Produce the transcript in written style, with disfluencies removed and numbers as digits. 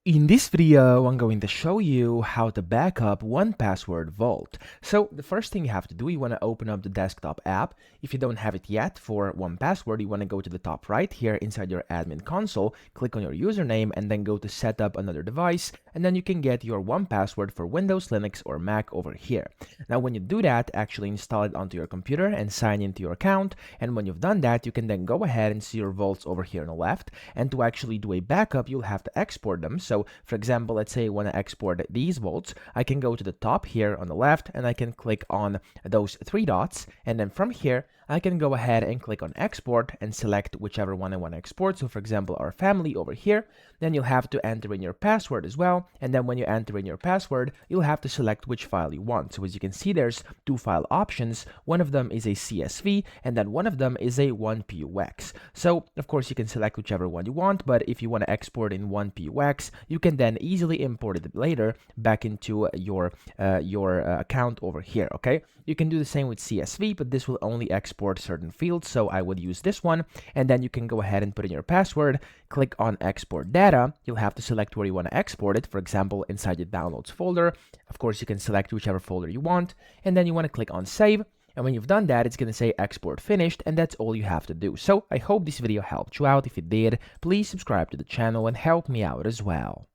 In this video, I'm going to show you how to back up 1Password Vault. So the first thing you have to do, you want to open up the desktop app. If you don't have it yet for 1Password, you want to go to the top right here inside your admin console, click on your username, and then go to set up another device, and then you can get your 1Password for Windows, Linux, or Mac over here. Now when you do that, actually install it onto your computer and sign into your account, and when you've done that, you can then go ahead and see your vaults over here on the left, and to actually do a backup, you'll have to export them. So for example, let's say I want to export these vaults, I can go to the top here on the left and I can click on those three dots, and then from here I can go ahead and click on export and select whichever one I want to export. So for example, our family over here. Then you'll have to enter in your password as well, and then when you enter in your password, you'll have to select which file you want. So as you can see, there's two file options. One of them is a CSV, and then one of them is a 1PUX. So of course you can select whichever one you want, but if you want to export in 1PUX, you can then easily import it later back into your account over here. Okay, you can do the same with CSV, but this will only export certain fields, so I would use this one. And then you can go ahead and put in your password, click on export data. You'll have to select where you want to export it, for example inside your downloads folder. Of course you can select whichever folder you want, and then you want to click on save. And when you've done that, it's going to say export finished, and that's all you have to do. So I hope this video helped you out. If it did, please subscribe to the channel and help me out as well.